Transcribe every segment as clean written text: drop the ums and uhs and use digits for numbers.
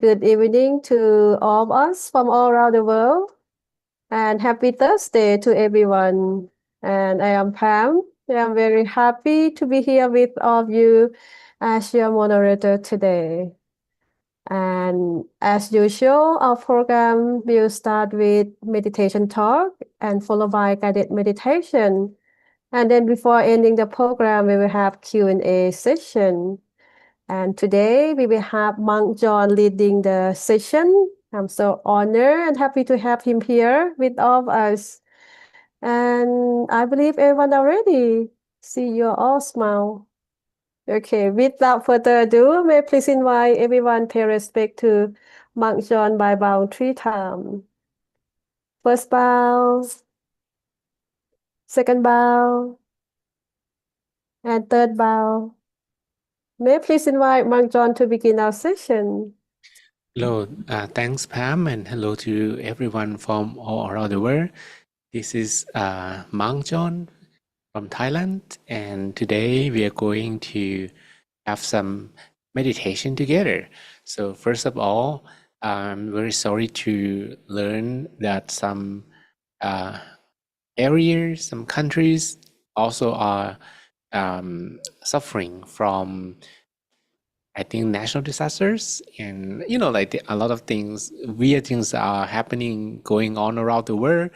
Good evening to all of us from all around the world, and happy Thursday to everyone. And I am Pam. I am very happy to be here with all of you as your moderator today. And as usual, our program will start with meditation talk and followed by guided meditation. And then before ending the program, we will have Q&A session. And today we will have Monk Jonh leading the session. I'm so honored and happy to have him here with all of us. And I believe everyone are ready. See you all smile. Okay, without further ado, may I please invite everyone pay respect to Monk Jonh by bowing 3 times. First bow, second bow, and third bow. May I please invite Monk Jonh to begin our session. Hello, thanks Pam, and hello to everyone from all around the world. This is Mang Jonh from Thailand, and today we are going to have some meditation together. So first of all, I'm very sorry to learn that some areas, some countries also are suffering from, I think, natural disasters, and like a lot of things, weird things are happening, going on around the world.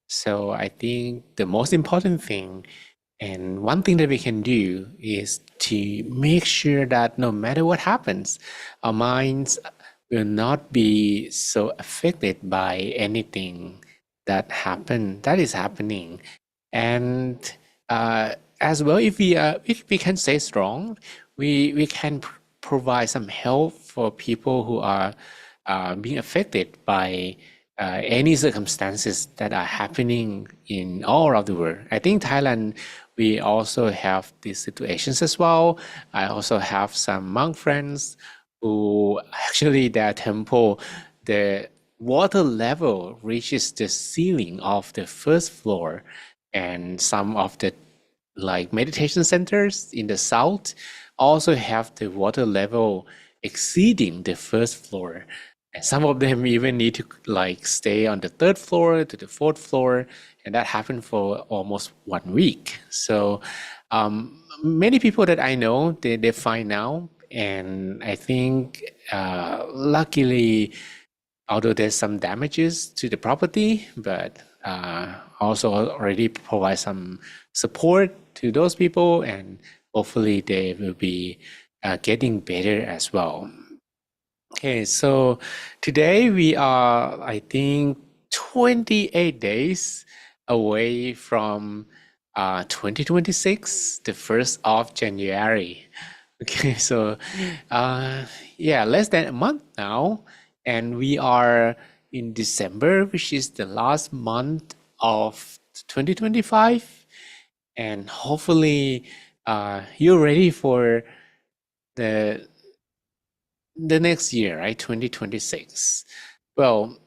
So I think the most important thing, and one thing that we can do, is to make sure that no matter what happens, our minds will not be so affected by anything that is happening. And as well, if we can stay strong, we can provide some help for people who are being affected by any circumstances that are happening in all around the world. I think Thailand, we also have these situations as well. I also have some monk friends who actually their temple, the water level reaches the ceiling of the first floor, and some of the like meditation centers in the south also have the water level exceeding the first floor. And some of them even need to like stay on the third floor to the fourth floor, and that happened for almost 1 week. So many people that I know, they're fine now. And I think luckily, although there's some damages to the property, but also already provide some support to those people, and hopefully they will be getting better as well. Okay, so today we are, I think, 28 days away from 2026, the 1st of January. Okay, so yeah, less than a month now, and we are in December, which is the last month of 2025, and hopefully you're ready for the next year, right? 2026. Well,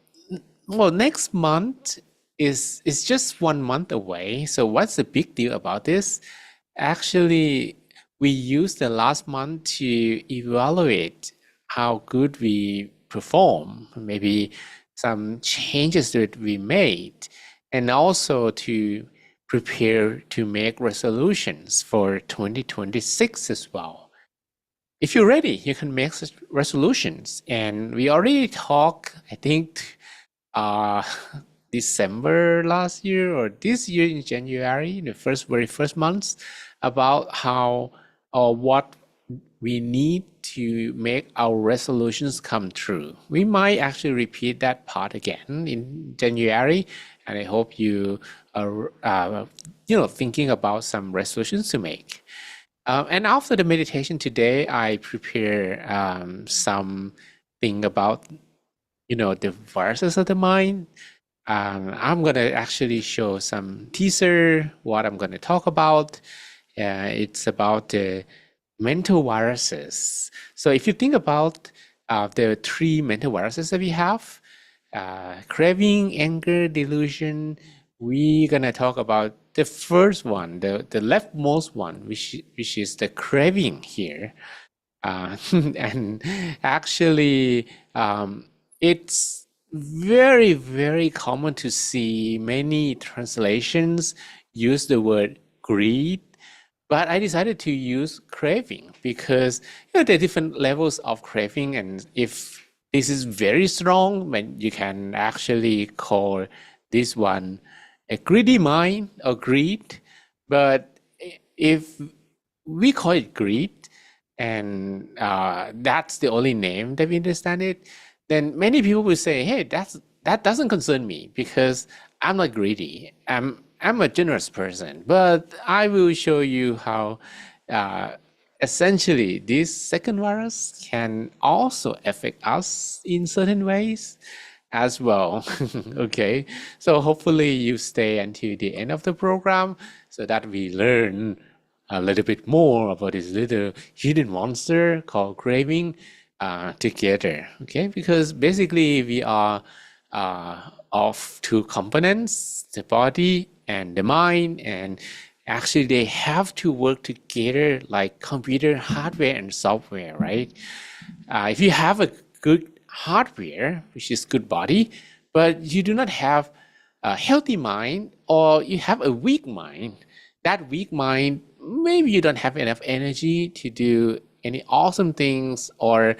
next month is just 1 month away. So what's the big deal about this? Actually, we used the last month to evaluate how good we perform, maybe some changes that we made, and also to prepare to make resolutions for 2026 as well. If you're ready, you can make resolutions. And we already talked, I think, December last year or this year in January, the very first months, about how or what we need to make our resolutions come true. We might actually repeat that part again in January, and I hope you are, thinking about some resolutions to make. And after the meditation today, I prepare something about, the viruses of the mind. I'm gonna actually show some teaser what I'm gonna talk about. It's about the mental viruses. So if you think about the 3 mental viruses that we have, craving, anger, delusion, we're gonna talk about the first one, the leftmost one, which is the craving here. And actually, it's very, very common to see many translations use the word greed, but I decided to use craving because there are different levels of craving, and if this is very strong, then you can actually call this one a greedy mind or greed. But if we call it greed, and that's the only name that we understand it, then many people will say, "Hey, that doesn't concern me because I'm not greedy. I'm a generous person." But I will show you how uh, essentially this second virus can also affect us in certain ways as well. Okay, so hopefully you stay until the end of the program so that we learn a little bit more about this little hidden monster called craving together. Okay, because basically we are of two components, the body and the mind, and actually they have to work together like computer hardware and software, right? If you have a good hardware, which is good body, but you do not have a healthy mind, or you have a weak mind, that weak mind, maybe you don't have enough energy to do any awesome things, or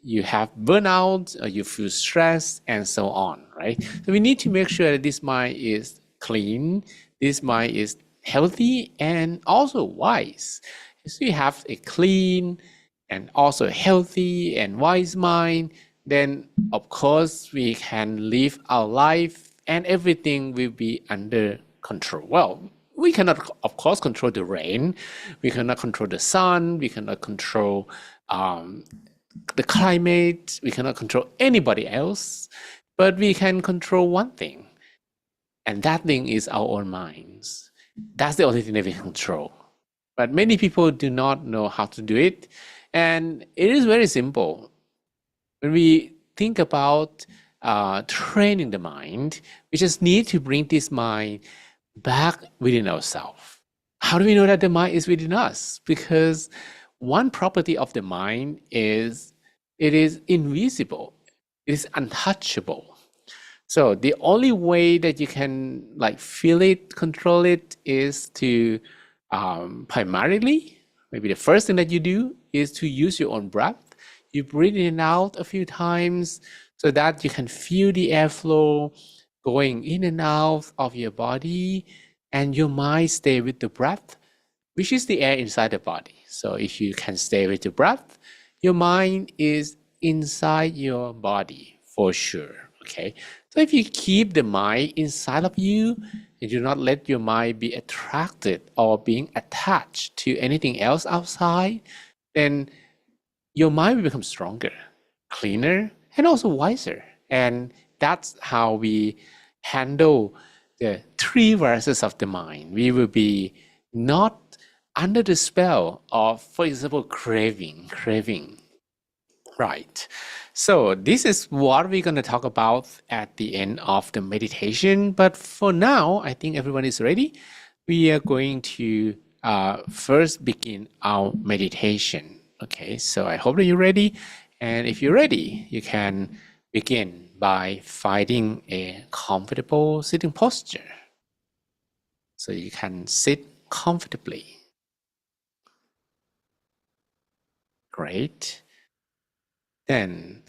you have burnout, or you feel stressed, and so on, right? So we need to make sure that this mind is clean, this mind is healthy, and also wise. So you have a clean and also healthy and wise mind, then of course we can live our life and everything will be under control. Well, we cannot, of course, control the rain, we cannot control the sun, we cannot control the climate, we cannot control anybody else, but we can control one thing, and that thing is our own minds. That's the only thing that we control. But many people do not know how to do it. And it is very simple. When we think about training the mind, we just need to bring this mind back within ourselves. How do we know that the mind is within us? Because one property of the mind is it is invisible, it is untouchable. So the only way that you can like feel it, control it, is to primarily, maybe the first thing that you do is to use your own breath. You breathe in and out a few times so that you can feel the airflow going in and out of your body, and your mind stay with the breath, which is the air inside the body. So if you can stay with the breath, your mind is inside your body for sure. Okay. So if you keep the mind inside of you and do not let your mind be attracted or being attached to anything else outside, then your mind will become stronger, cleaner, and also wiser. And that's how we handle the three viruses of the mind. We will be not under the spell of, for example, craving. Right. So this is what we're going to talk about at the end of the meditation. But for now, I think everyone is ready. We are going to first begin our meditation. Okay, so I hope that you're ready. And if you're ready, you can begin by finding a comfortable sitting posture. So you can sit comfortably. Great. Then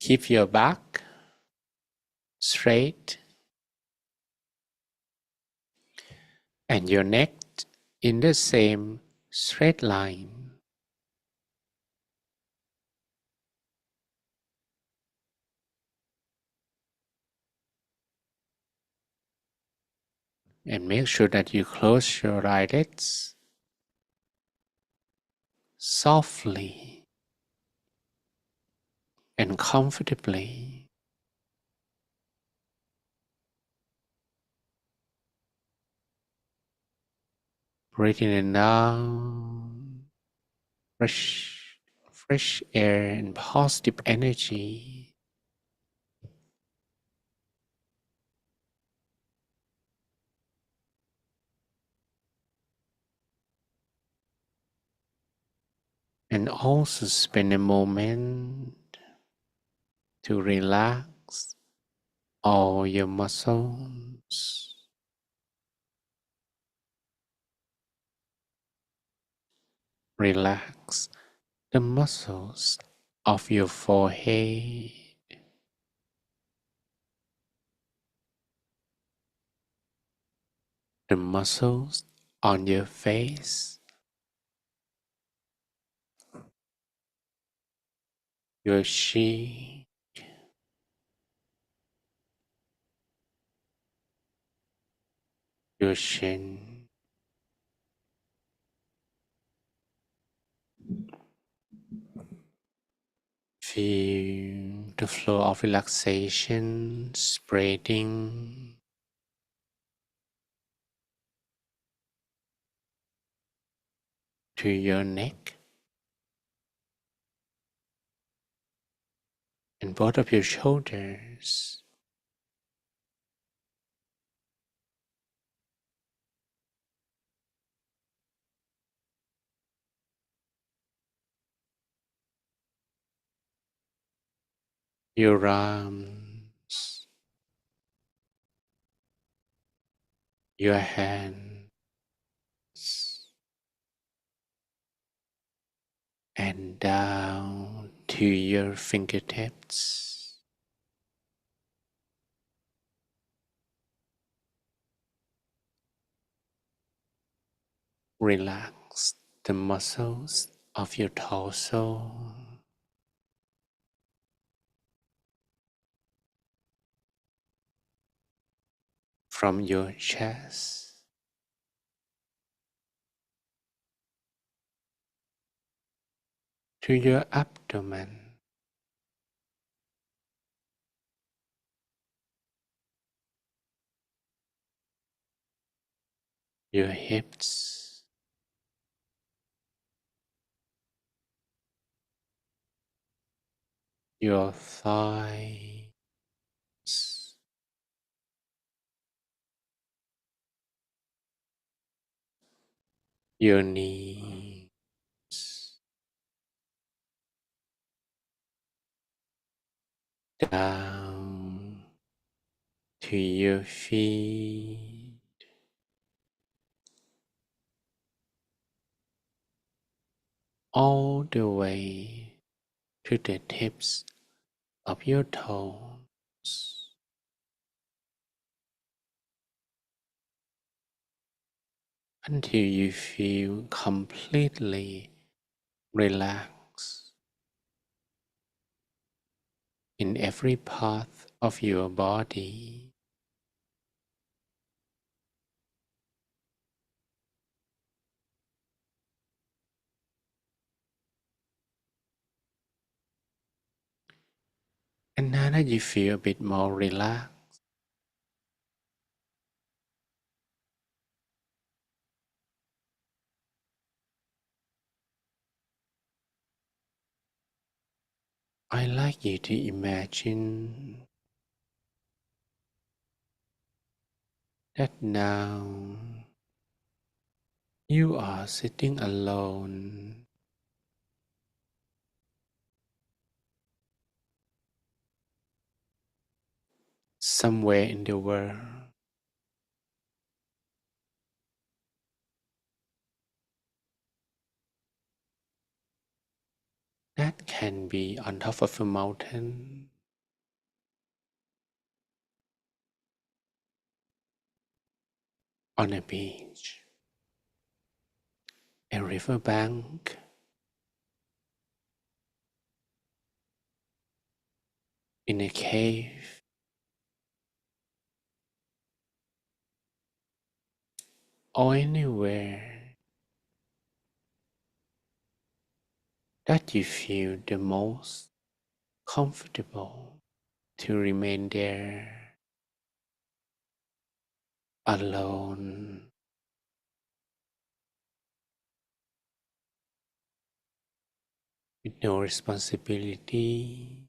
keep your back straight and your neck in the same straight line. And make sure that you close your eyelids softly and comfortably. Breathe in and out, fresh air and positive energy. And also spend a moment to relax all your muscles. Relax the muscles of your forehead, the muscles on your face, your cheek, your chin. Feel the flow of relaxation spreading to your neck and both of your shoulders. Your arms, your hands, and down to your fingertips. Relax the muscles of your torso from your chest to your abdomen, your hips, your thighs, your knees, down to your feet, all the way to the tips of your toes, until you feel completely relaxed in every part of your body. And now that you feel a bit more relaxed, I like you to imagine that now you are sitting alone somewhere in the world. That can be on top of a mountain, on a beach, a riverbank, in a cave, or anywhere that you feel the most comfortable to remain there alone, with no responsibility,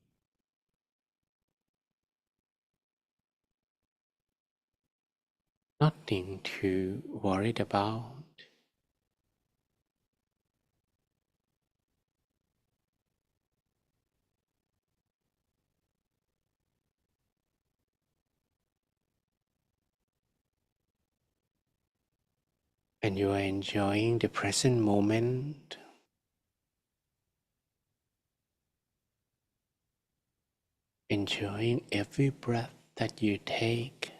nothing to worry about. and you are enjoying the present moment, enjoying every breath that you take,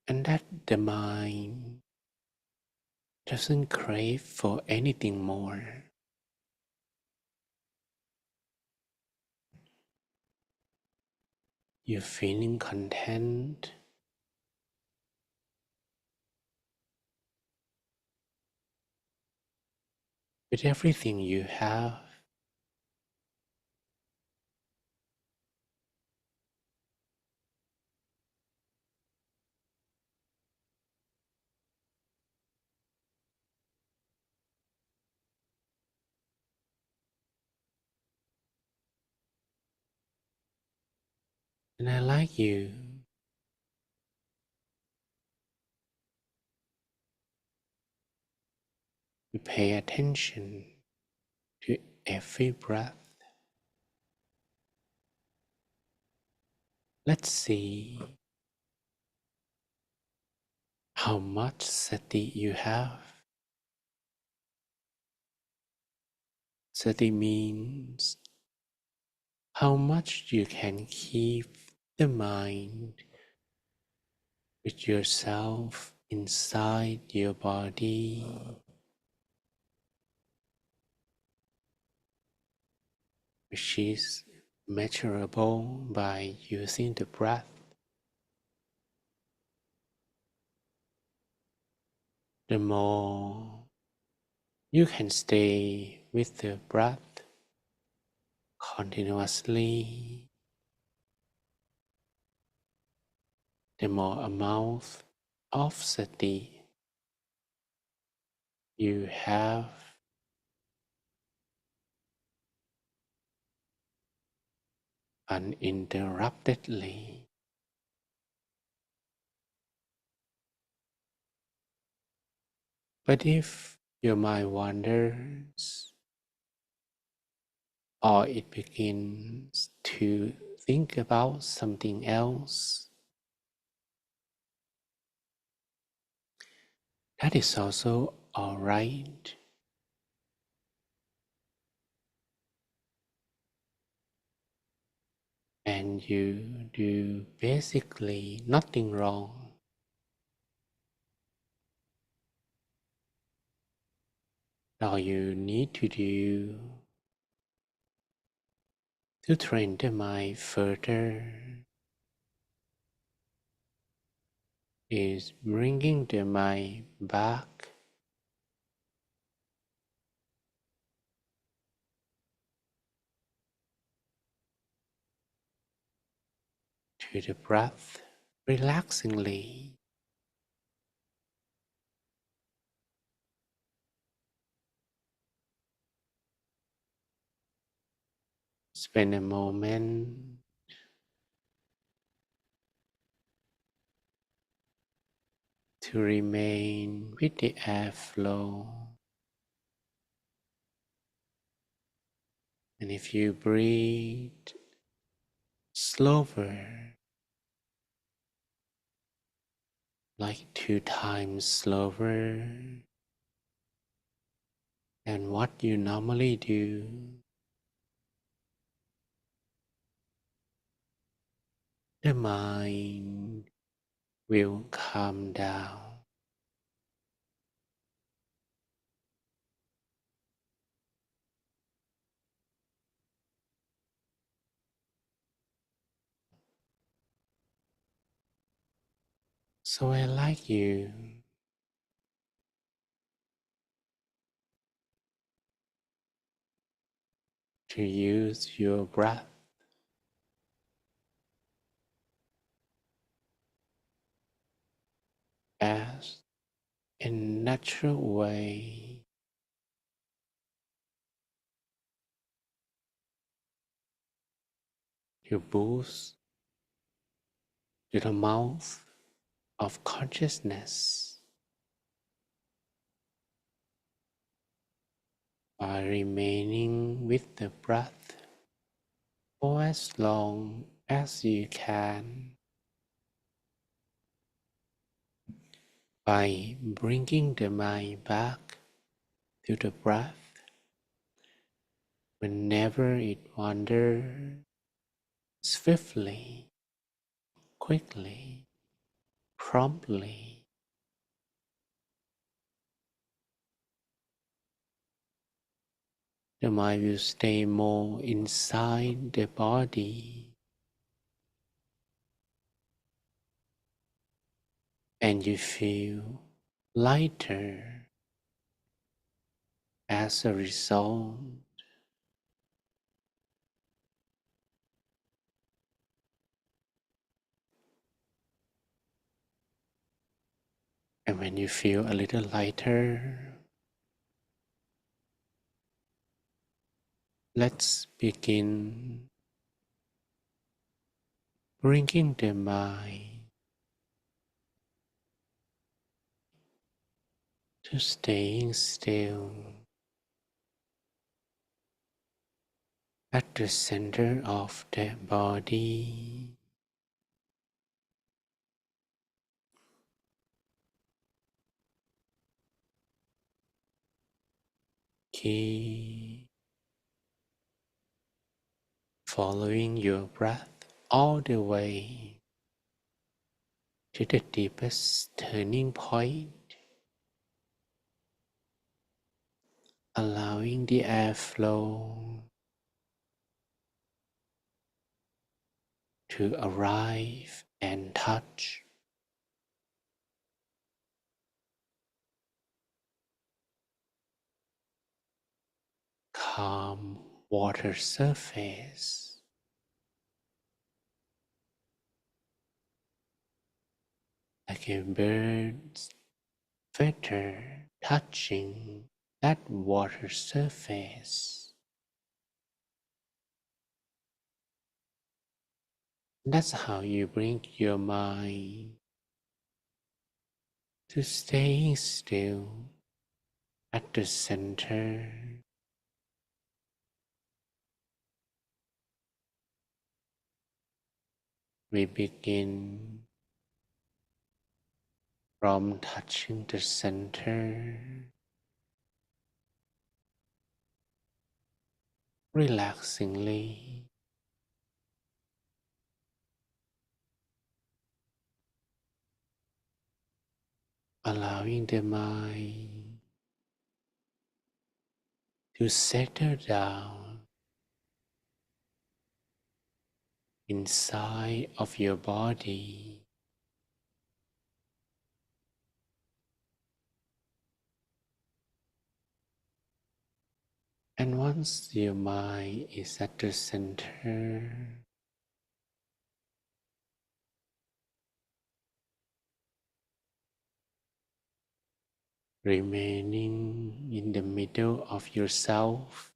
and that the mind doesn't crave for anything more. You're feeling content with everything you have, and I like you to pay attention to every breath. Let's see how much sati you have. Sati means how much you can keep the mind with yourself inside your body, which is measurable by using the breath. The more you can stay with the breath continuously, the more amount of sati you have uninterruptedly. But if your mind wanders or it begins to think about something else, that is also all right. And you do basically nothing wrong. All you need to do to train the mind further is bringing the mind back to the breath relaxingly. Spend a moment to remain with the airflow. And if you breathe slower, like 2 times slower than what you normally do, the mind will calm down. So I like you to use your breath as a natural way to boost your amount of consciousness by remaining with the breath for as long as you can by bringing the mind back to the breath whenever it wanders swiftly, quickly, promptly. The mind will stay more inside the body, and you feel lighter as a result. And when you feel a little lighter, let's begin bringing the mind to staying still at the center of the body. Keep following your breath all the way to the deepest turning point, allowing the airflow to arrive and touch calm water surface, like a bird's feather touching that water surface. That's how you bring your mind to staying still at the center. We begin from touching the center, relaxingly, allowing the mind to settle down inside of your body. And once your mind is at the center, remaining in the middle of yourself,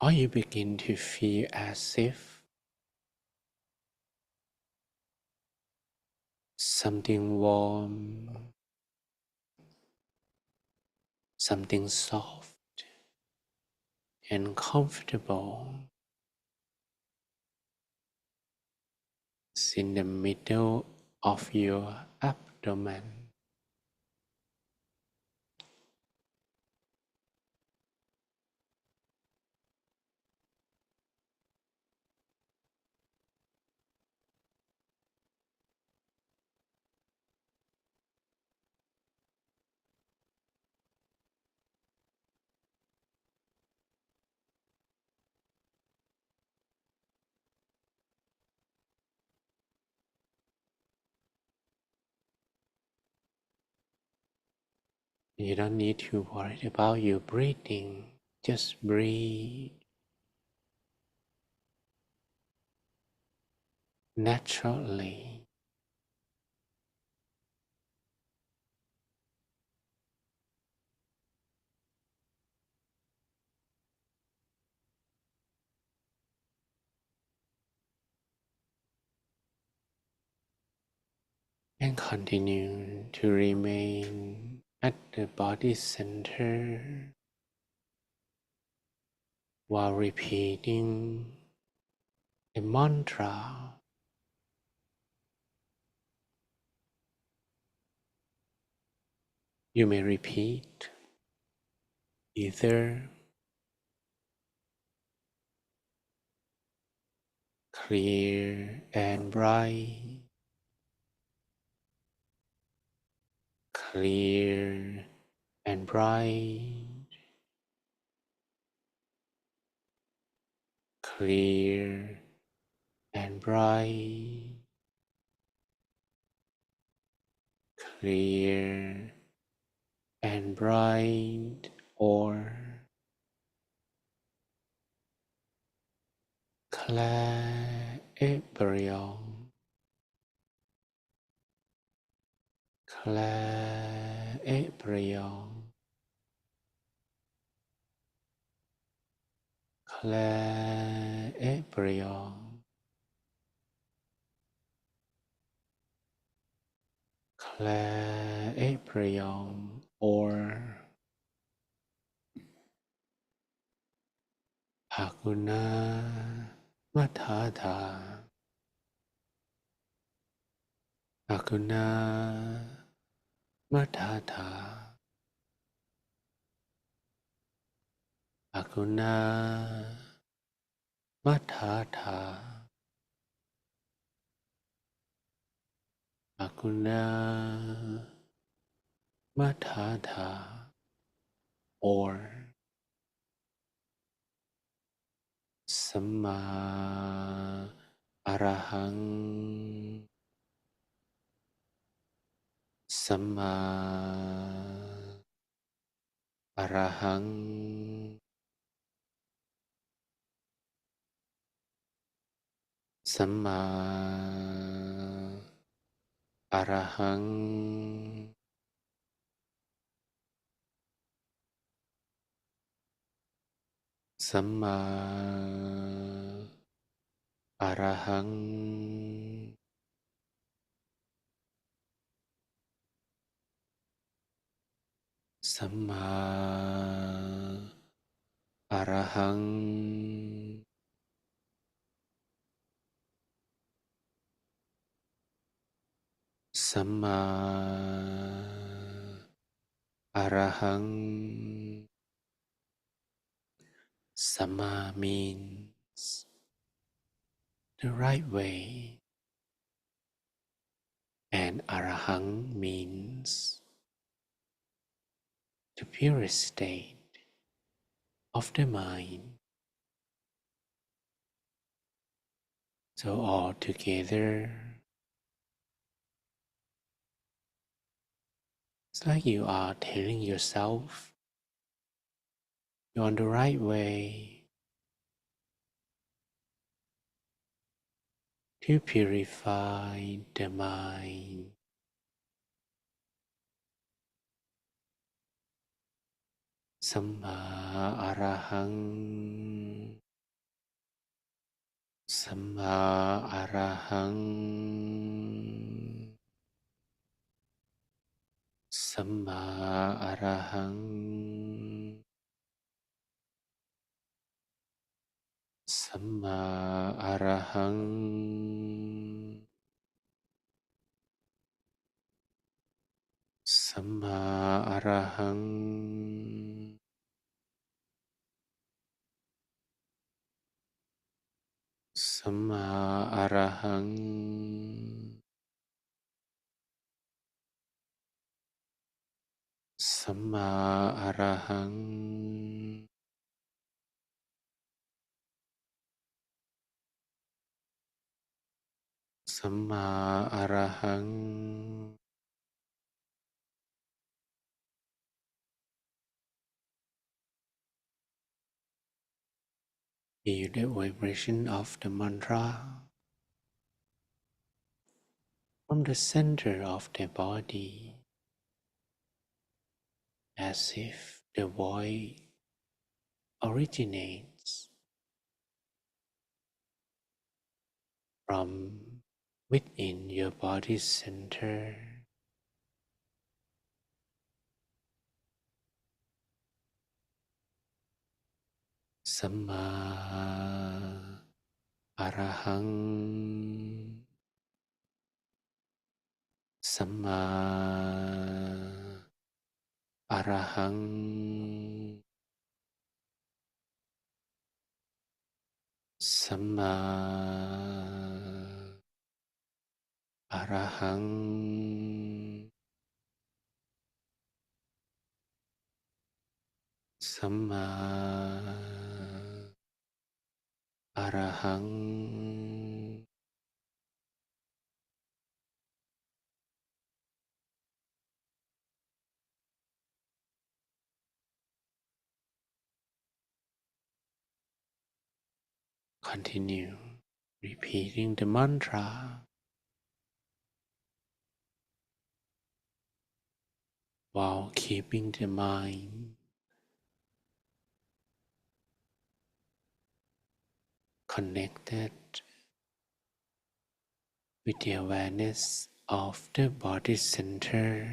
or you begin to feel as if something warm, something soft and comfortable is in the middle of your abdomen. You don't need to worry about your breathing. Just breathe naturally, and continue to remain at the body center, while repeating a mantra. You may repeat either clear and bright, clear and bright, clear and bright, clear and bright, or Craving, Craving, Craving, Craving, or Hakuna Matata, Hakuna Matata, Hakuna Matata, Hakuna Matata, or Samma Arahang, Samma Arahang, Samma Arahang, Samma Arahang, Samma Arahang, Samma Arahang. Samma means the right way, and Arahang means the purest state of the mind. So all together, it's like you are telling yourself you're on the right way to purify the mind. Samma Arahang, Samma Arahang, Samma Arahang, Samma Arahang, Samma Arahang, Samma Arahang, Samma Arahang, Samma Arahang. Feel the vibration of the mantra from the center of the body, as if the voice originates from within your body's center, Samma Arahang Samma Arahang Samma Arahang Samma Arahang Continue repeating the mantra while keeping the mind connected with the awareness of the body center.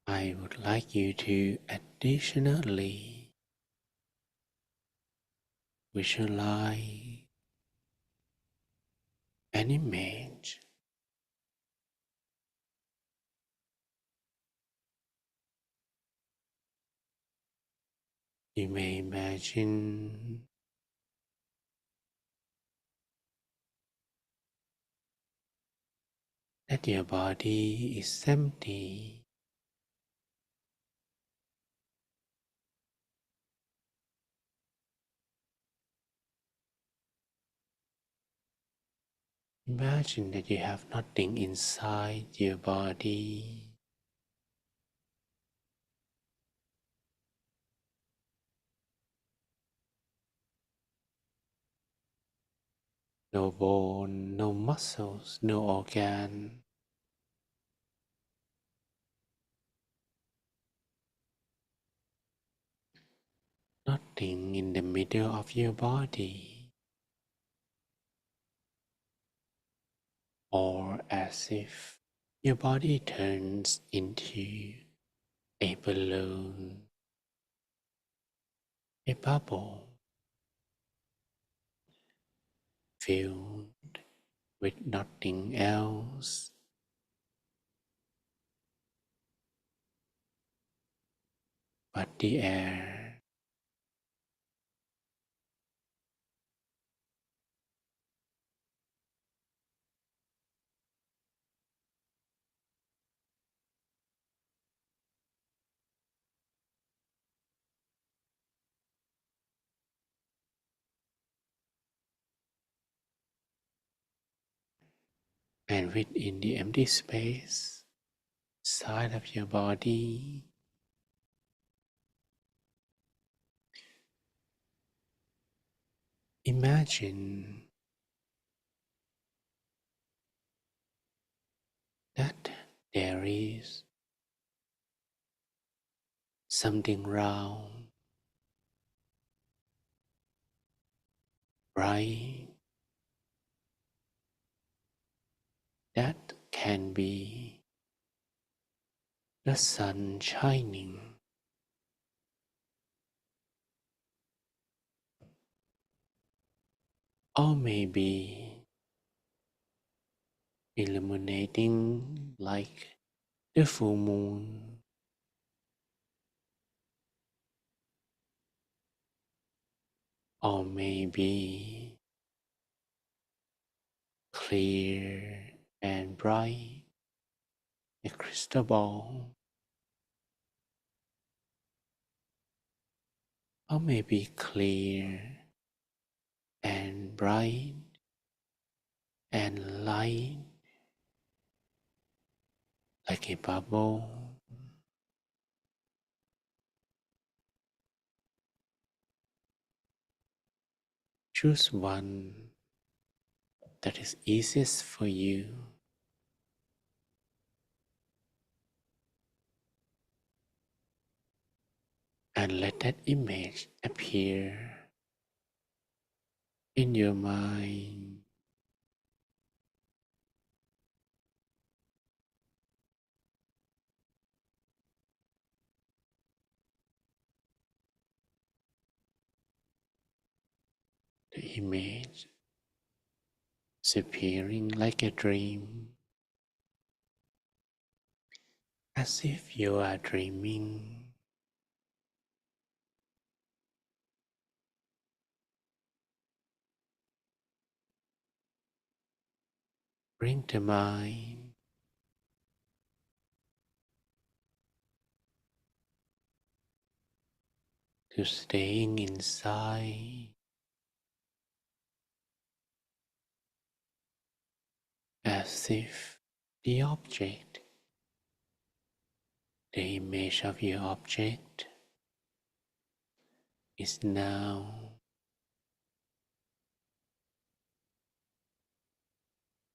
I would like you to additionally visualize an image. You may imagine that your body is empty. Imagine that you have nothing inside your body. No bone, no muscles, no organ. Nothing in the middle of your body. Or as if your body turns into a balloon, a bubble filled with nothing else but the air. And within the empty space side of your body, imagine that there is something round, bright, that can be the sun shining, or maybe illuminating like the full moon, or maybe clear and bright, a crystal ball, or maybe clear and bright and light like a bubble. Choose one that is easiest for you and let that image appear in your mind. The image is appearing like a dream, as if you are dreaming. Bring the mind to staying inside, as if the object, the image of your object, is now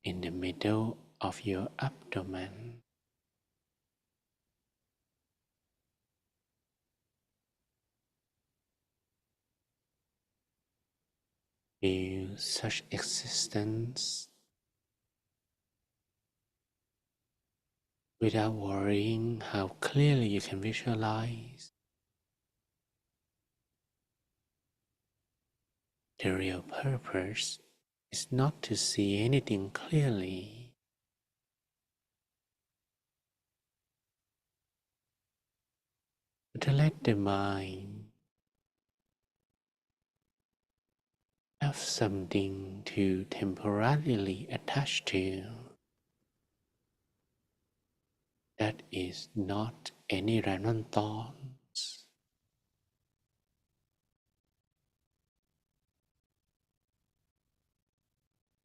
in the middle of your abdomen. Feel such existence without worrying how clearly you can visualize. The real purpose is not to see anything clearly, but to let the mind have something to temporarily attach to. That is not any random thoughts,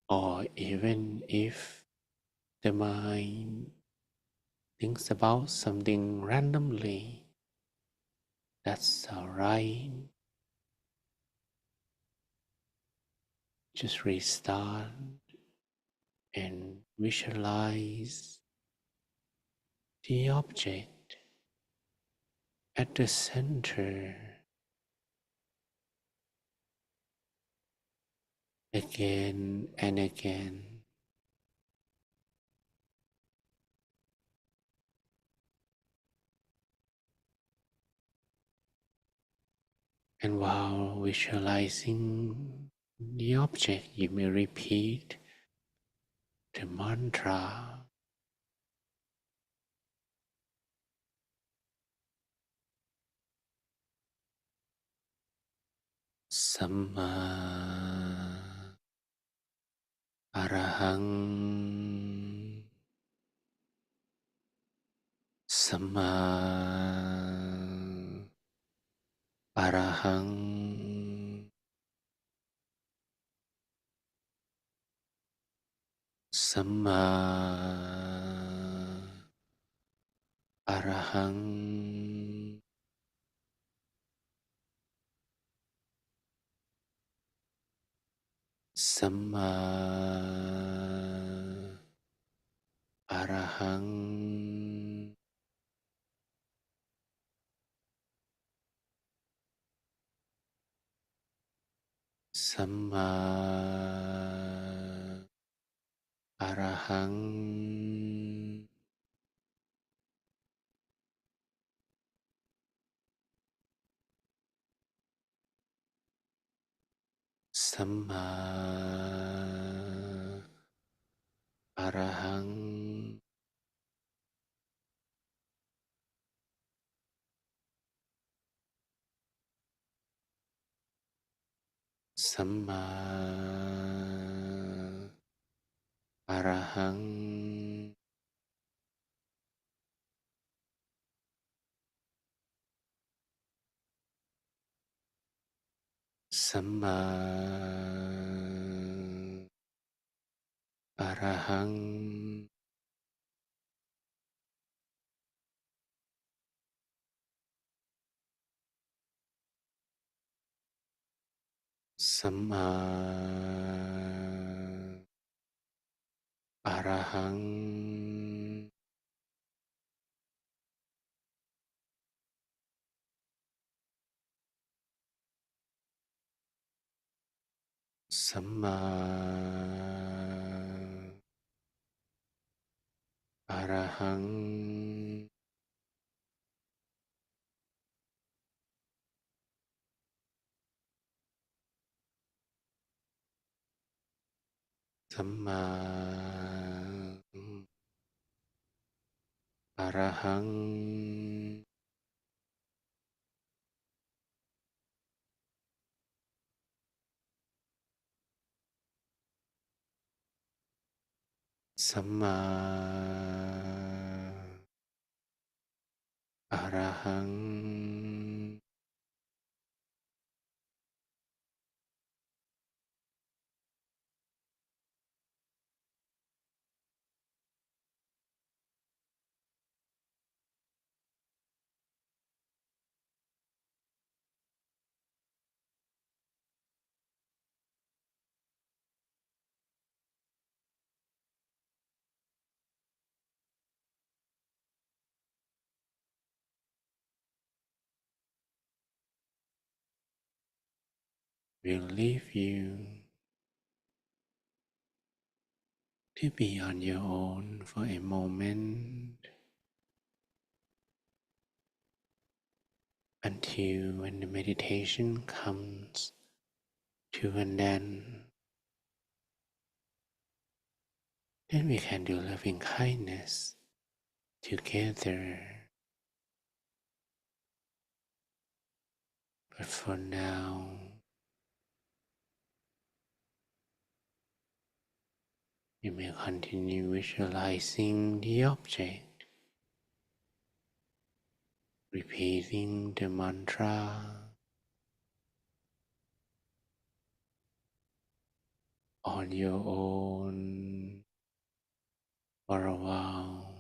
or even if the mind thinks about something randomly, that's alright. Just restart and visualize the object at the center again and again. And while visualizing the object, you may repeat the mantra. Samma Arahang, Samma Arahang, Samma Arahang, Samma Arahang, Samma Arahang, Samma Arahang, Samma Arahang, Samma Arahang, Samma Arahang, Samma Arahang Samma Arahang Samma Arahang will leave you to be on your own for a moment until when the meditation comes to an end, then we can do loving kindness together. But for now, you may continue visualizing the object, repeating the mantra on your own for a while.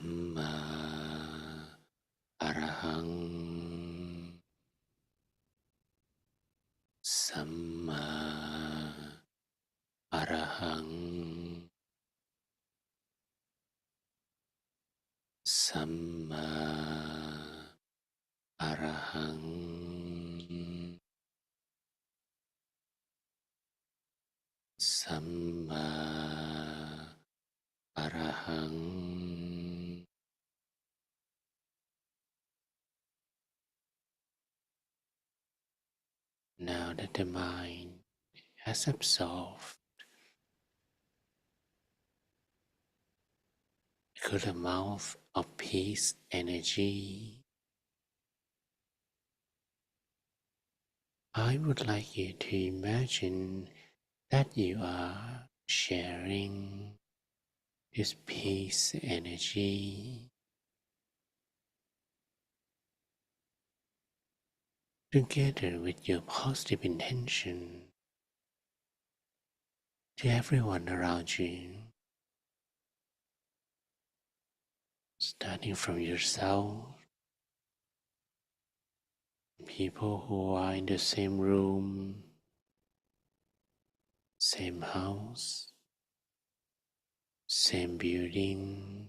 Samma Arahang Samma Arahang Samma Arahang Samma Arahang Now that the mind has absorbed a good amount of peace energy, I would like you to imagine that you are sharing this peace energy together with your positive intention to everyone around you, starting from yourself, people who are in the same room, same house, same building.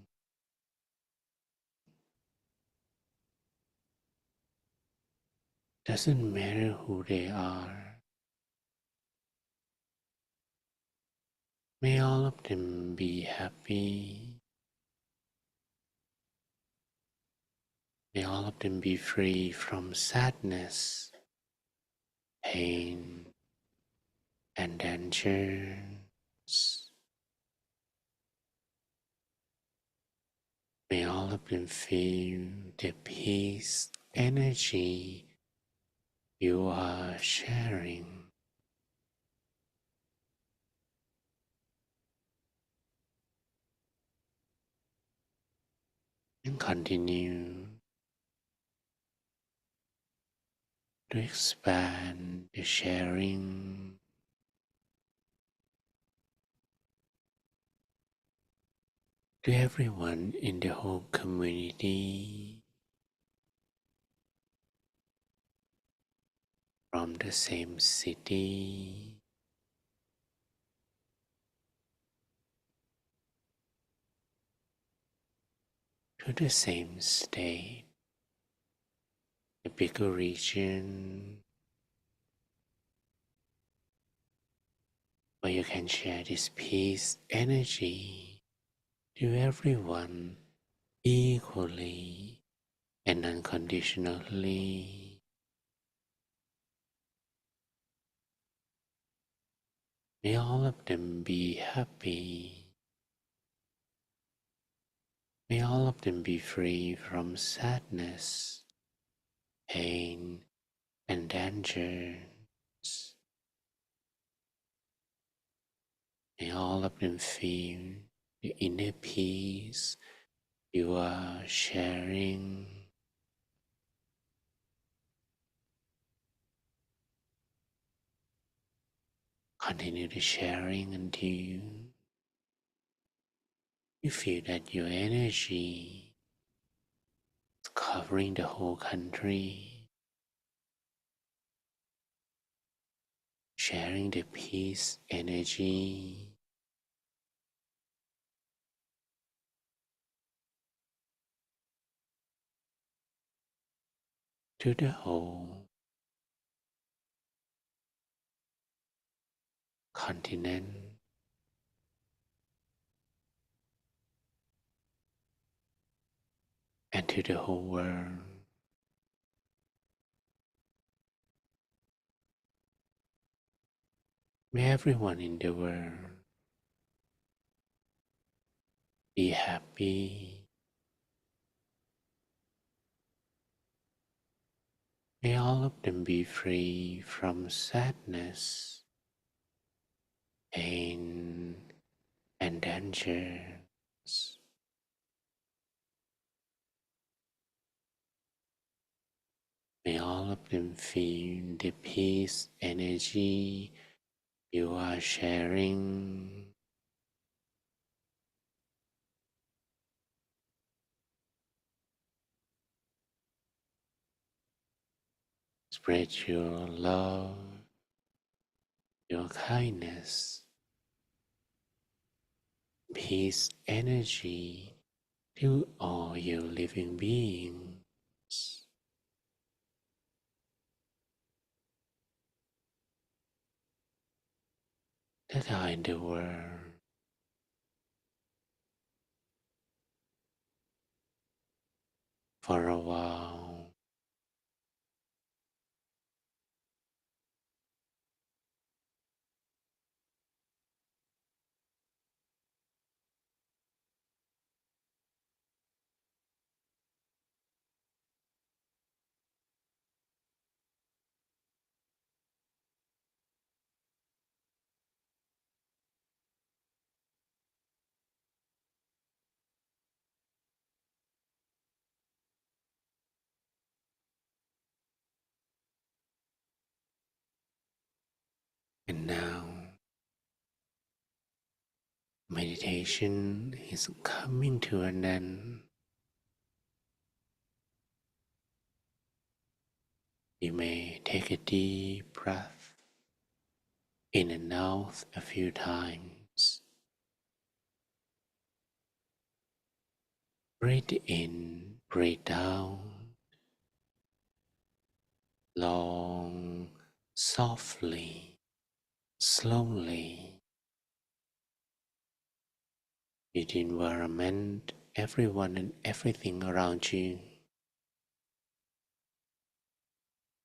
Doesn't matter who they are. May all of them be happy. May all of them be free from sadness, pain, and danger. May all of them feel the peace energy you are sharing, and continue to expand the sharing to everyone in the whole community, from the same city, to the same state, a bigger region where you can share this peace energy to everyone equally and unconditionally. May all of them be happy. May all of them be free from sadness, pain, and danger. May all of them feel the inner peace you are sharing. Continue the sharing until you feel that your energy is covering the whole country, sharing the peace energy to the whole continent and to the whole world. May everyone in the world be happy. May all of them be free from sadness, pain, and danger. May all of them feel the peace energy you are sharing. spread your love, your kindness, peace energy to all your living beings that are in the world. For a while, and now meditation is coming to an end. You may take a deep breath in and out a few times. Breathe in, breathe down, long, softly, slowly. With the environment, everyone and everything around you.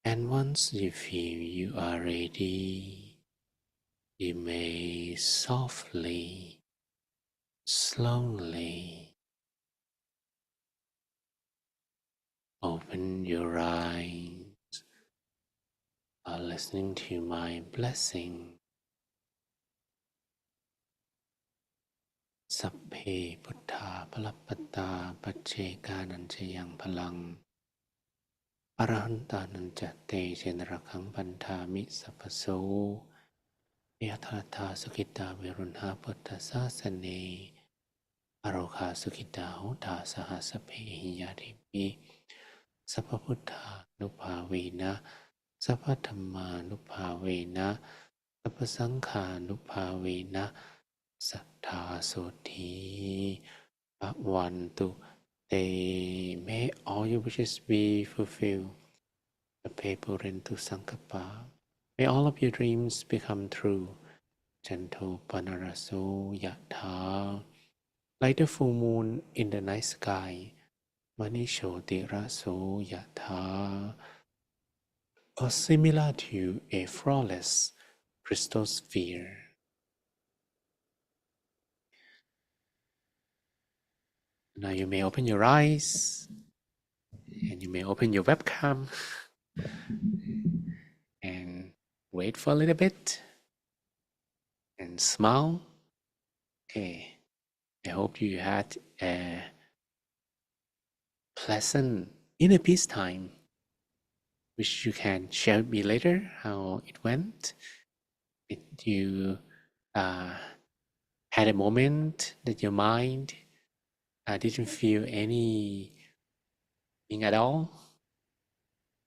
And once you feel you are ready, you may softly, slowly open your eyes while listening to my blessing. Sapphe Buddha Palappata Paccekanan Palang Arahantanan Te Chenrakang Pantami Sappaso Yathatha Sukita Virunha Buddha Sasane Aroha Sukita Hota Saha Sapphe Yadipi Sappabuddha Nupavena Sappathamma Nupavena Sappasangha Nupavena Sattha Soti Bhagwantu. May all your wishes be fulfilled. Pepurentu Sankapa. May all of your dreams become true. Janto Panaraso Yatha. Like the full moon in the night sky. Manisho Raso Yatha. Or similar to a flawless crystal sphere. Now you may open your eyes and you may open your webcam and wait for a little bit and smile. Okay, I hope you had a pleasant inner peace time, which you can share with me later how it went. Did you had a moment that your mind didn't feel anything at all?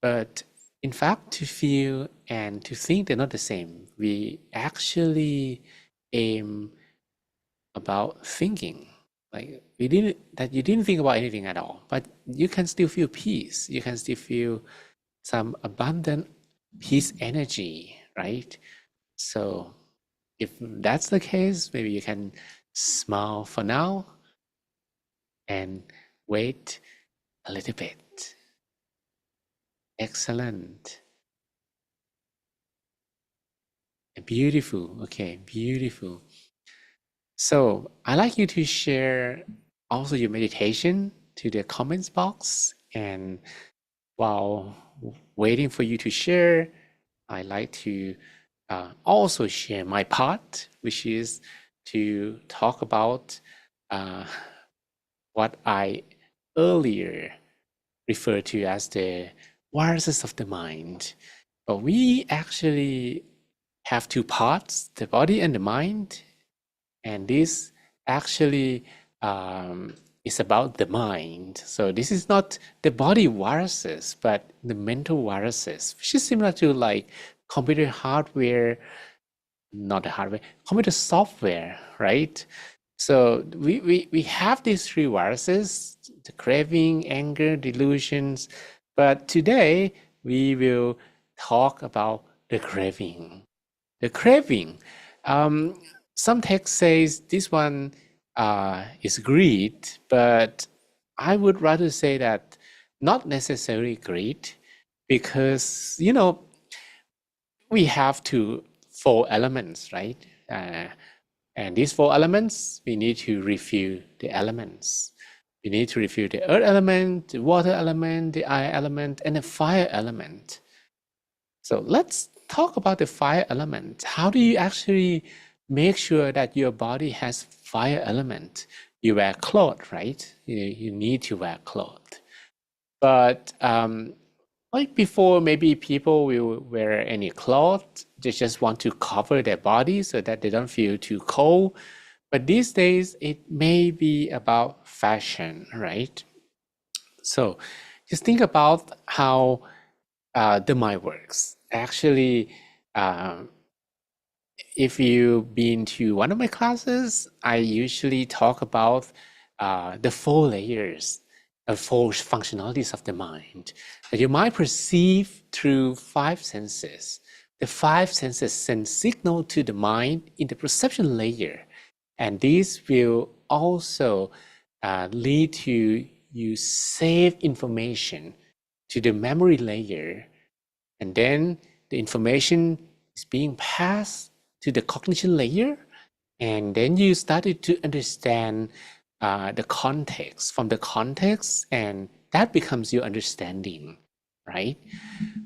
But in fact, to feel and to think they're not the same. We actually aim about thinking. Like you didn't think about anything at all, but you can still feel peace. You can still feel some abundant peace energy, right? So if that's the case, maybe you can smile for now and wait a little bit. Excellent. Beautiful. Okay, beautiful. So I'd like you to share also your meditation to the comments box. And while waiting for you to share, I like to also share my part, which is to talk about what I earlier referred to as the viruses of the mind. But we actually have two parts, the body and the mind. And this actually is about the mind. So this is not the body viruses, but the mental viruses, which is similar to like computer hardware, not the hardware, computer software, right? So we have these three viruses, the craving, anger, delusions. But today we will talk about the craving. The craving. Um, some text says this one is greed, but I would rather say that not necessarily greed, because we have four elements, right? And these four elements, we need to review the elements. We need to review the earth element, the water element, the air element, and the fire element. So let's talk about the fire element. How do you actually make sure that your body has fire element? You wear clothes, right? You need to wear clothes. But like before, maybe people will wear any clothes. They just want to cover their body so that they don't feel too cold. But these days, it may be about fashion, right? So just think about how the mind works. Actually, if you've been to one of my classes, I usually talk about the four layers of four functionalities of the mind that you might perceive through five senses. The five senses send signal to the mind in the perception layer, and this will also lead to you save information to the memory layer, and then the information is being passed to the cognition layer, and then you started to understand the context from the context, and that becomes your understanding, right?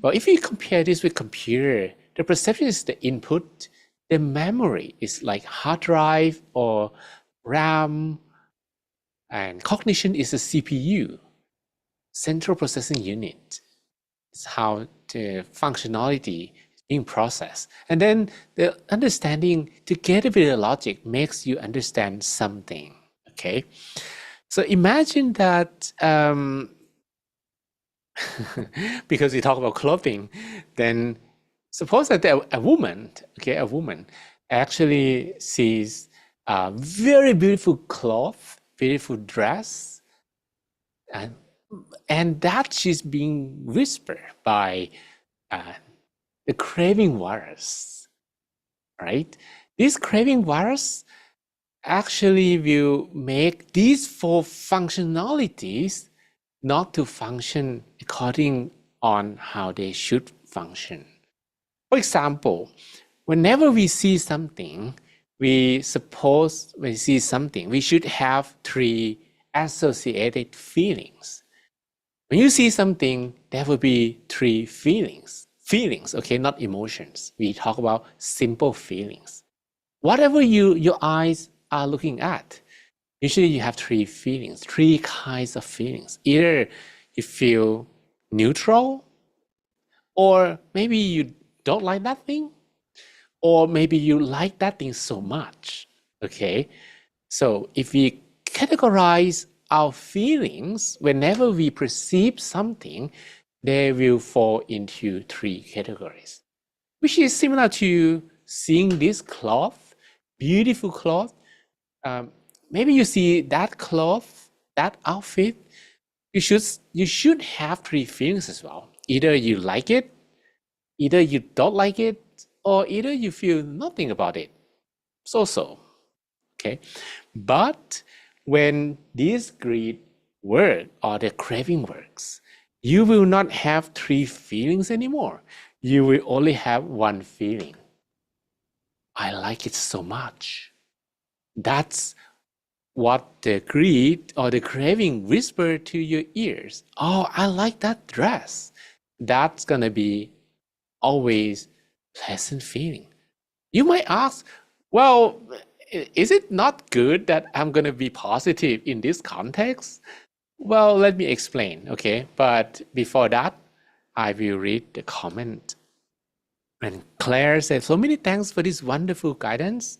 Well, if you compare this with computer, the perception is the input, the memory is like hard drive or RAM, and cognition is a CPU, central processing unit. It's how the functionality is being processed. And then the understanding together with the logic makes you understand something, okay? So imagine that, because we talk about clothing, then suppose that a woman actually sees a very beautiful cloth, beautiful dress, and that she's being whispered by the craving virus, right? This craving virus actually will make these four functionalities not to function according on how they should function. For example, whenever we see something, we should have three associated feelings. When you see something, there will be three feelings. Feelings, okay, not emotions. We talk about simple feelings. Whatever your eyes are looking at, usually you have three feelings, three kinds of feelings. Either you feel neutral, or maybe you don't like that thing, or maybe you like that thing so much, okay? So if we categorize our feelings, whenever we perceive something, they will fall into three categories, which is similar to seeing this cloth, beautiful cloth. Maybe you see that cloth, that outfit, you should have three feelings as well. Either you like it, either you don't like it, or either you feel nothing about it. So. Okay, but when this greed work or the craving works, you will not have three feelings anymore. You will only have one feeling. I like it so much. That's what the greed or the craving whisper to your ears. Oh, I like that dress. That's gonna be always pleasant feeling. You might ask, well, is it not good that I'm going to be positive in this context? Well, let me explain, okay? But before that, I will read the comment. And Claire said, so many thanks for this wonderful guidance.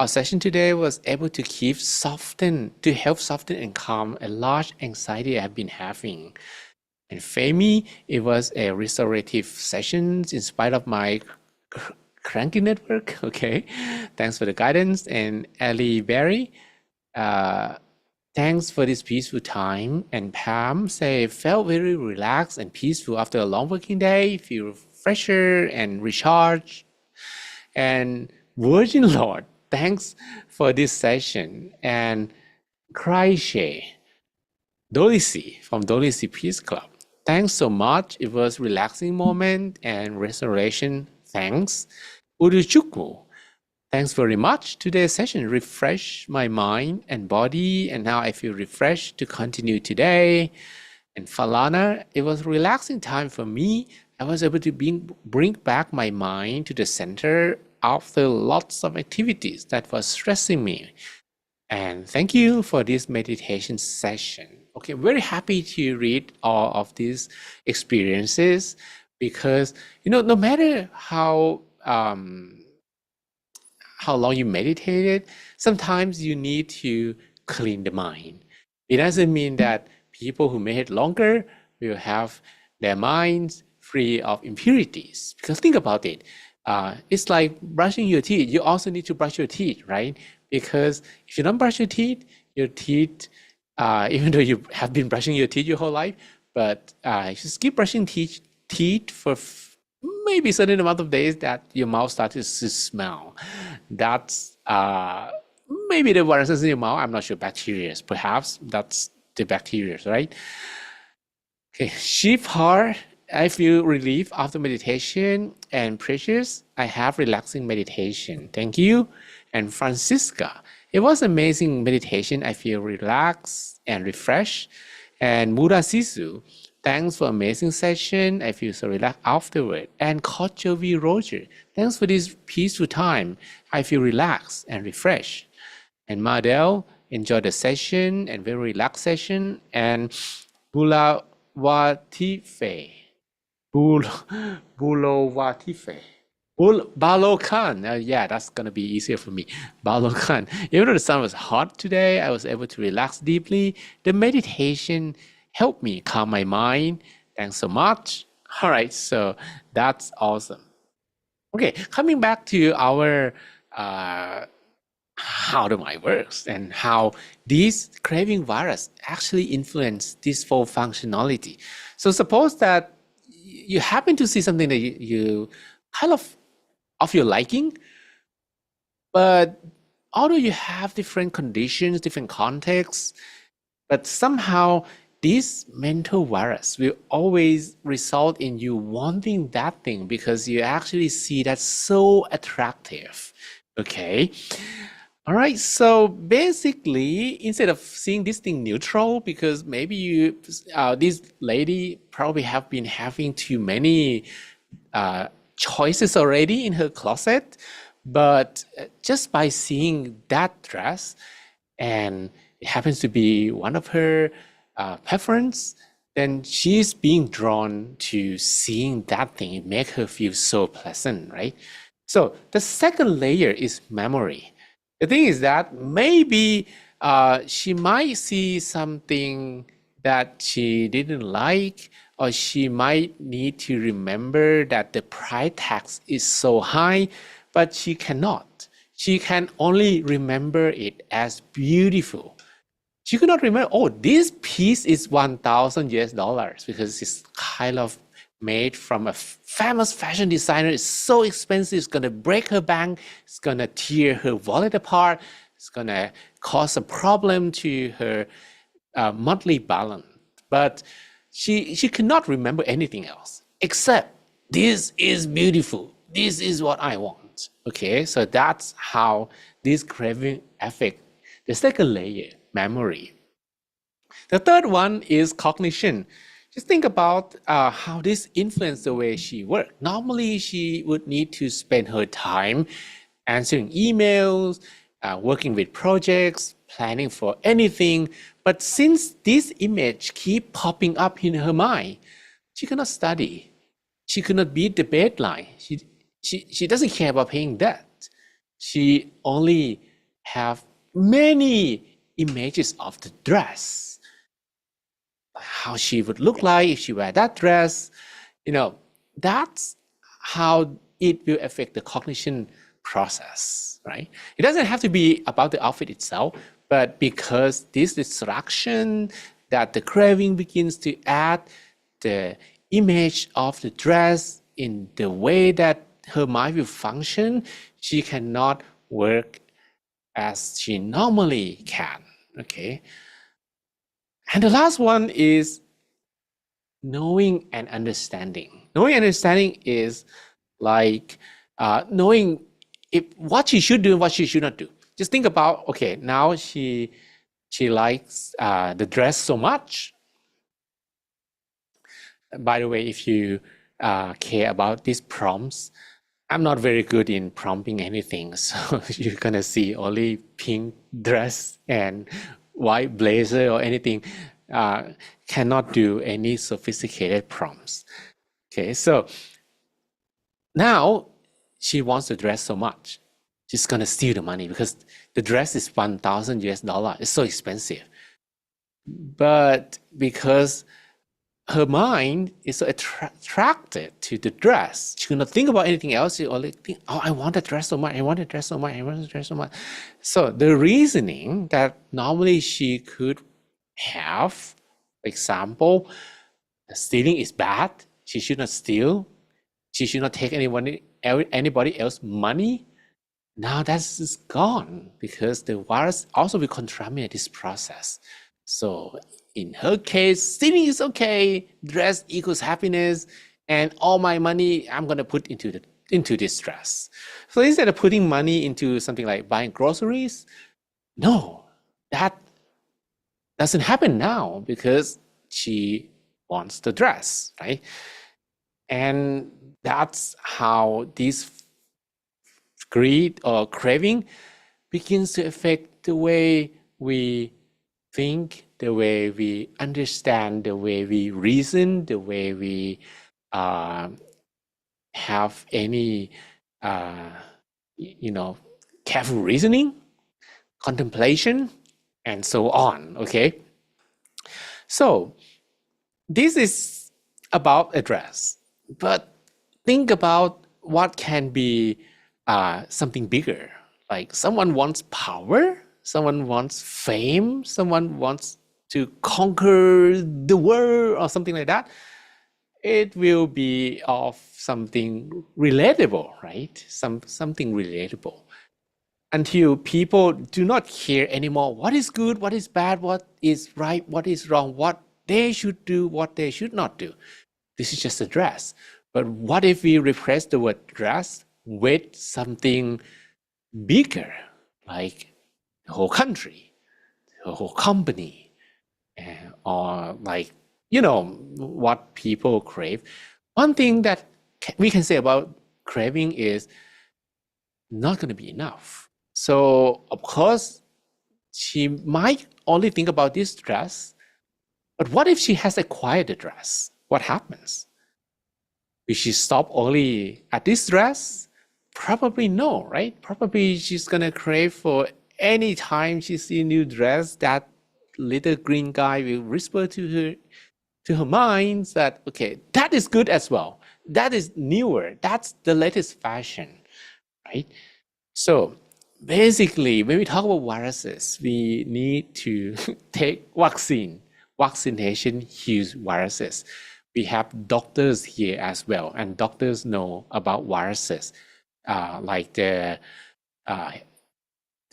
our session today was able to help soften and calm a large anxiety I've been having. And for me, it was a restorative session in spite of my cranky network. Okay, thanks for the guidance. And Ellie Berry, thanks for this peaceful time. And Pam say felt very relaxed and peaceful after a long working day. Feel fresher and recharged. And Virgin Lord, thanks for this session. And Kraishe, Dolisi from Dolisi Peace Club. Thanks so much. It was relaxing moment and restoration. Thanks. Uruchukwu. Thanks very much. Today's session refreshed my mind and body, and now I feel refreshed to continue today. And Falana, it was relaxing time for me. I was able to bring back my mind to the center after lots of activities that was stressing me. And thank you for this meditation session. Okay, very happy to read all of these experiences because, no matter how long you meditated, sometimes you need to clean the mind. It doesn't mean that people who meditate longer will have their minds free of impurities. Because think about it. It's like brushing your teeth. You also need to brush your teeth, right? Because if you don't brush your teeth, even though you have been brushing your teeth your whole life, but just keep brushing teeth for maybe a certain amount of days that your mouth starts to smell. That's maybe the viruses in your mouth. I'm not sure, bacteria. Perhaps that's the bacteria, right? Okay, Sheep Heart, I feel relief after meditation, and Precious, I have relaxing meditation. Thank you. And Francisca, it was amazing meditation. I feel relaxed and refreshed. And Murasisu, thanks for amazing session. I feel so relaxed afterward. And Kochovi Roger, thanks for this peaceful time. I feel relaxed and refreshed. And Mardell, enjoy the session and very relaxed session. And Bulawatife, Bulawatife. Balokan, yeah, that's gonna be easier for me. Balokan. Even though the sun was hot today, I was able to relax deeply. The meditation helped me calm my mind. Thanks so much. All right, so that's awesome. Okay, coming back to our how the mind works and how this craving virus actually influence this full functionality. So suppose that you happen to see something that you kind of your liking, but although you have different conditions, different contexts, but somehow this mental virus will always result in you wanting that thing because you actually see that so attractive. Okay. All right. So basically, instead of seeing this thing neutral, because maybe this lady probably have been having too many choices already in her closet, but just by seeing that dress, and it happens to be one of her preference, then she's being drawn to seeing that thing. It makes her feel so pleasant, right? So the second layer is memory. The thing is that maybe she might see something that she didn't like, or she might need to remember that the price tag is so high, but she cannot. She can only remember it as beautiful. She could not remember, oh, this piece is 1,000 US dollars because it's kind of made from a famous fashion designer. It's so expensive, it's gonna break her bank, it's gonna tear her wallet apart, it's gonna cause a problem to her monthly balance. But she cannot remember anything else except this is beautiful. This is what I want. Okay, so that's how this craving affect the second layer, memory. The third one is cognition. Just think about how this influenced the way she worked. Normally, she would need to spend her time answering emails, working with projects, planning for anything. But since this image keep popping up in her mind, she cannot study. She could not beat the deadline. She doesn't care about paying debt. She only have many images of the dress, how she would look like if she wear that dress. That's how it will affect the cognition process, right? It doesn't have to be about the outfit itself, but because this distraction that the craving begins to add the image of the dress in the way that her mind will function, she cannot work as she normally can, okay? And the last one is knowing and understanding. Knowing and understanding is like knowing what she should do and what she should not do. Just think about, okay, now she likes the dress so much. By the way, if you care about these prompts, I'm not very good in prompting anything, so you're gonna see only pink dress and white blazer or anything. Cannot do any sophisticated prompts. Okay, so now she wants the dress so much, she's gonna steal the money because the dress is 1,000 US dollar. It's so expensive. But because her mind is so attracted to the dress, she cannot think about anything else. She only think, oh, I want the dress so much, I want the dress so much, I want the dress so much. So the reasoning that normally she could have, for example, stealing is bad, she should not steal, she should not take anybody else's money. Now that's gone because the virus also will contaminate this process. So in her case, stealing is okay, dress equals happiness, and all my money I'm gonna put into this dress. So instead of putting money into something like buying groceries, no, that doesn't happen now because she wants the dress, right? And that's how this greed or craving begins to affect the way we think, the way we understand, the way we reason, the way we have any careful reasoning, contemplation, and so on. Okay, so this is about a dress, but think about what can be something bigger. Like someone wants power, someone wants fame, someone wants to conquer the world or something like that. It will be of something relatable, right? Something relatable. Until people do not care anymore what is good, what is bad, what is right, what is wrong, what they should do, what they should not do. This is just a dress. But what if we replace the word dress with something bigger, like the whole country, the whole company, or like, what people crave? One thing that we can say about craving is not going to be enough. So, of course, she might only think about this dress, but what if she has acquired the dress? What happens? Will she stop only at this dress? Probably no, right? Probably she's gonna crave for any time she see a new dress, that little green guy will whisper to her mind that, okay, that is good as well. That is newer. That's the latest fashion, right? So basically, when we talk about viruses, we need to take vaccine. Vaccination heals viruses. We have doctors here as well, and doctors know about viruses, like the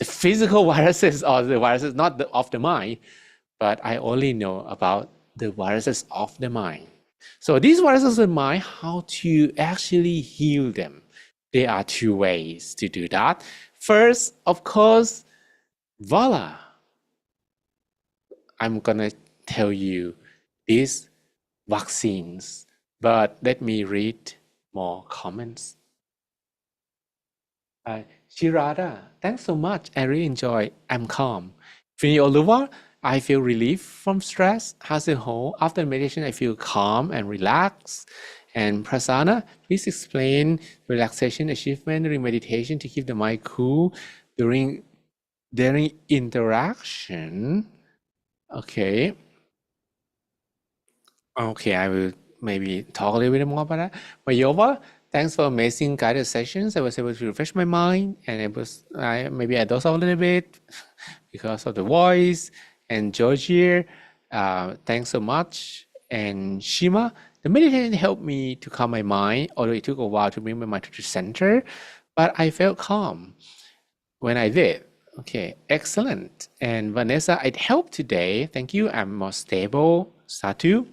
physical viruses or the viruses not of the mind, but I only know about the viruses of the mind. So these viruses of the mind, how to actually heal them? There are two ways to do that. First, of course, voila, I'm gonna tell you these vaccines, but let me read more comments. Shirada, thanks so much. I really enjoy. I'm calm. Fini Oluwa, I feel relief from stress. Haseho, after meditation, I feel calm and relaxed. And Prasanna, please explain relaxation achievement during meditation to keep the mind cool during during interaction. Okay. Okay, I will maybe talk a little bit more about that. Mayova, thanks for amazing guided sessions. I was able to refresh my mind, and maybe I dozed off a little bit because of the voice. And Georgia, thanks so much. And Shima, the meditation helped me to calm my mind, although it took a while to bring my mind to the center, but I felt calm when I did. Okay, excellent. And Vanessa, it helped today. Thank you. I'm more stable. Satu.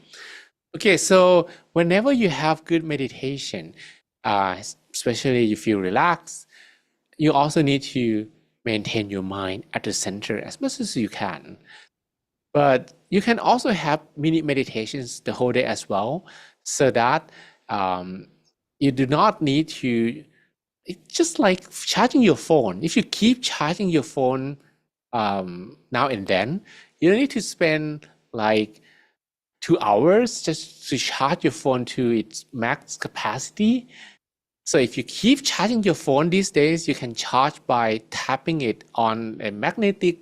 Okay, so whenever you have good meditation, especially you feel relaxed, you also need to maintain your mind at the center as much as you can. But you can also have mini meditations the whole day as well, so that you do not need to. It's just like charging your phone. If you keep charging your phone now and then, you don't need to spend like 2 hours just to charge your phone to its max capacity. So if you keep charging your phone these days, you can charge by tapping it on a magnetic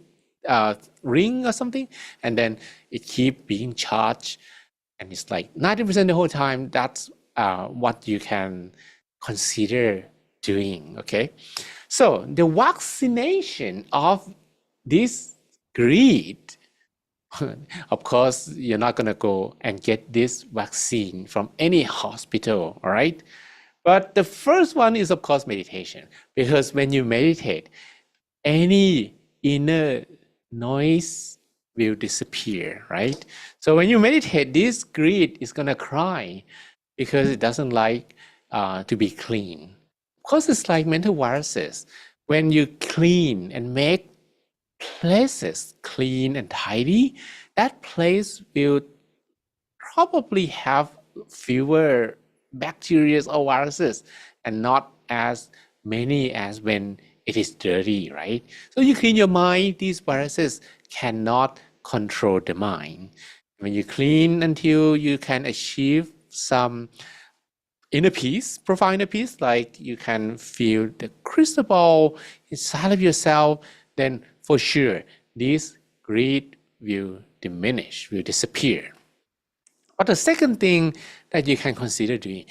ring or something, and then it keep being charged, and it's like 90% the whole time. That's what you can consider doing. Okay, so the vaccination of this greed. Of course, you're not going to go and get this vaccine from any hospital, all right? But the first one is, of course, meditation. Because when you meditate, any inner noise will disappear, right? So when you meditate, this greed is going to cry because it doesn't like to be clean. Of course, it's like mental viruses. When you clean and make places clean and tidy, that place will probably have fewer bacteria or viruses and not as many as when it is dirty, right? So you clean your mind, these viruses cannot control the mind. When you clean until you can achieve some inner peace, profound inner peace, like you can feel the crystal ball inside of yourself, then for sure, this greed will diminish, will disappear. But the second thing that you can consider doing,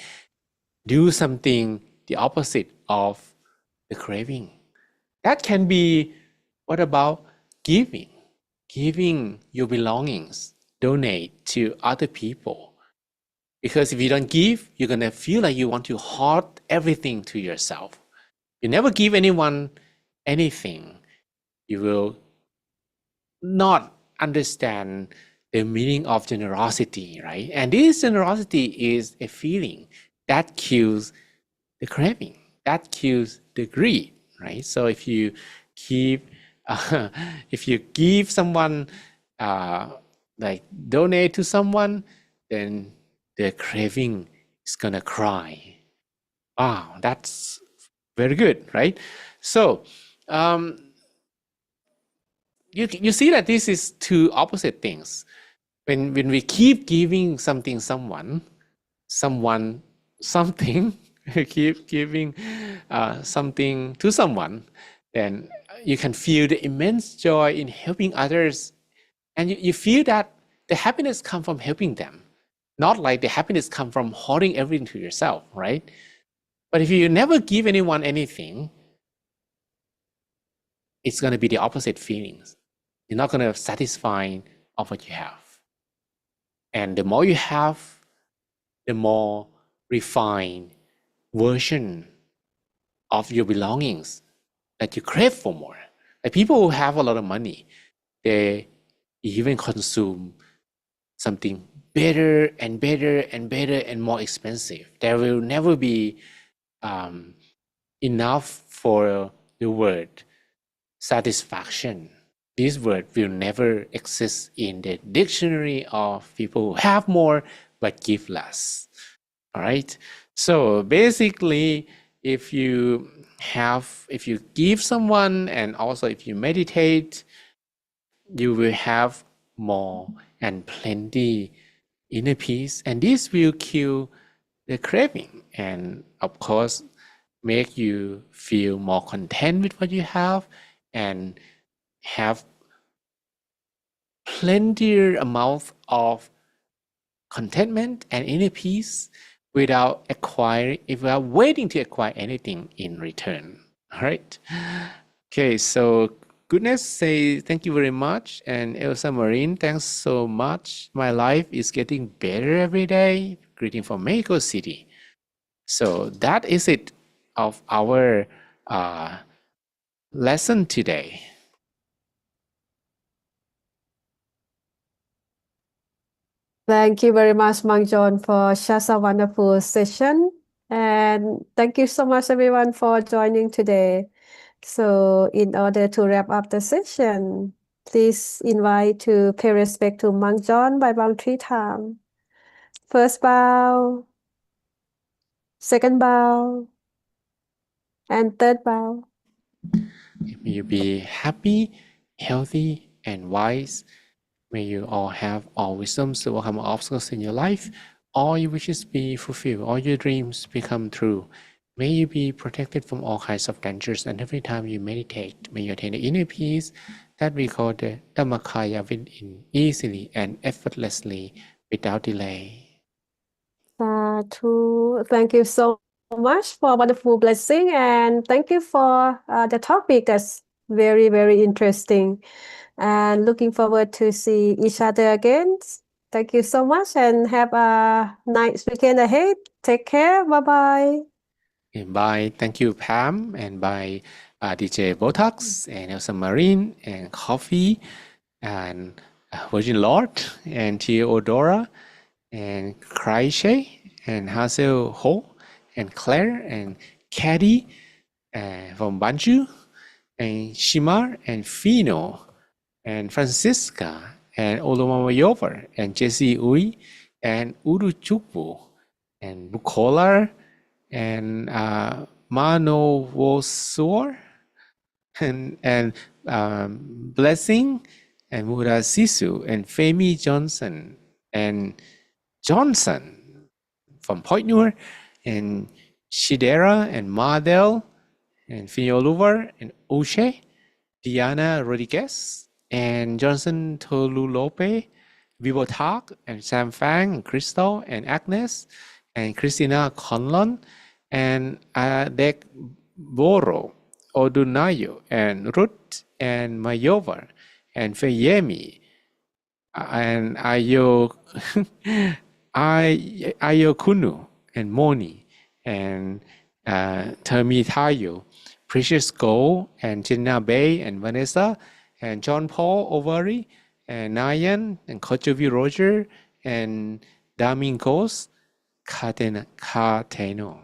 do something the opposite of the craving. That can be, what about giving? Giving your belongings, donate to other people. Because if you don't give, you're going to feel like you want to hoard everything to yourself. You never give anyone anything, you will not understand the meaning of generosity, right? And this generosity is a feeling that kills the craving, that kills the greed, right? So if you keep, if you give someone, like donate to someone, then the craving is gonna cry. Wow, that's very good, right? So you see that this is two opposite things. When we keep giving something something, we keep giving something to someone, then you can feel the immense joy in helping others, and you feel that the happiness comes from helping them, not like the happiness comes from holding everything to yourself, right? But if you never give anyone anything, it's going to be the opposite feelings. You're not going to satisfy of what you have. And the more you have, the more refined version of your belongings that you crave for more. Like people who have a lot of money, they even consume something better and better and better and more expensive. There will never be enough for the word satisfaction. This word will never exist in the dictionary of people who have more but give less. All right. So basically, if you give someone and also if you meditate, you will have more and plenty inner peace, and this will kill the craving and of course make you feel more content with what you have and have plenty amount of contentment and inner peace without waiting to acquire anything in return. All right. Okay, so goodness say thank you very much. And Elsa Marine, thanks so much. My life is getting better every day. Greeting from Mexico City. So that is it of our lesson today. Thank you very much, Mang John, for such a wonderful session. And thank you so much, everyone, for joining today. So, in order to wrap up the session, please invite to pay respect to Mang John by bowing 3 times. First bow, second bow, and third bow. May you be happy, healthy, and wise. May you all have all wisdoms to overcome obstacles in your life. All your wishes be fulfilled. All your dreams become true. May you be protected from all kinds of dangers. And every time you meditate, may you attain the inner peace that we call the Dhammakaya within, easily and effortlessly without delay. Sadhu. Thank you so much for wonderful blessing, and thank you for the topic that's very, very interesting. And looking forward to see each other again. Thank you so much, and have a nice weekend ahead. Take care. Bye bye. And by thank you, Pam, and by DJ Botox and Elsa Marine and Coffee and Virgin Lord and Theodora and Kreische and Hazel Ho and Claire and Caddy from Banju and Shimar and Fino and Francisca and Olomayover and Jesse Ui and Uruchukwu and Bukolar and Manovosor and Blessing and Mura Sisu and Femi Johnson and Johnson from Point Newer and Shidera and Mardell and Fioluvar and Uche, Diana Rodriguez and Johnson Tolulope, Vivo Tak and Sam Fang and Crystal and Agnes and Christina Conlon and Adek Boro, Odunayo and Ruth and Mayovar and Feyemi and Ayokunu and Moni and Termitayo, Precious Gold and Gina Bay and Vanessa and John Paul Ovary and Nayan and Kochovi Roger and Domingos Cateno.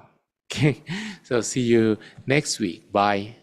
Okay, so see you next week. Bye.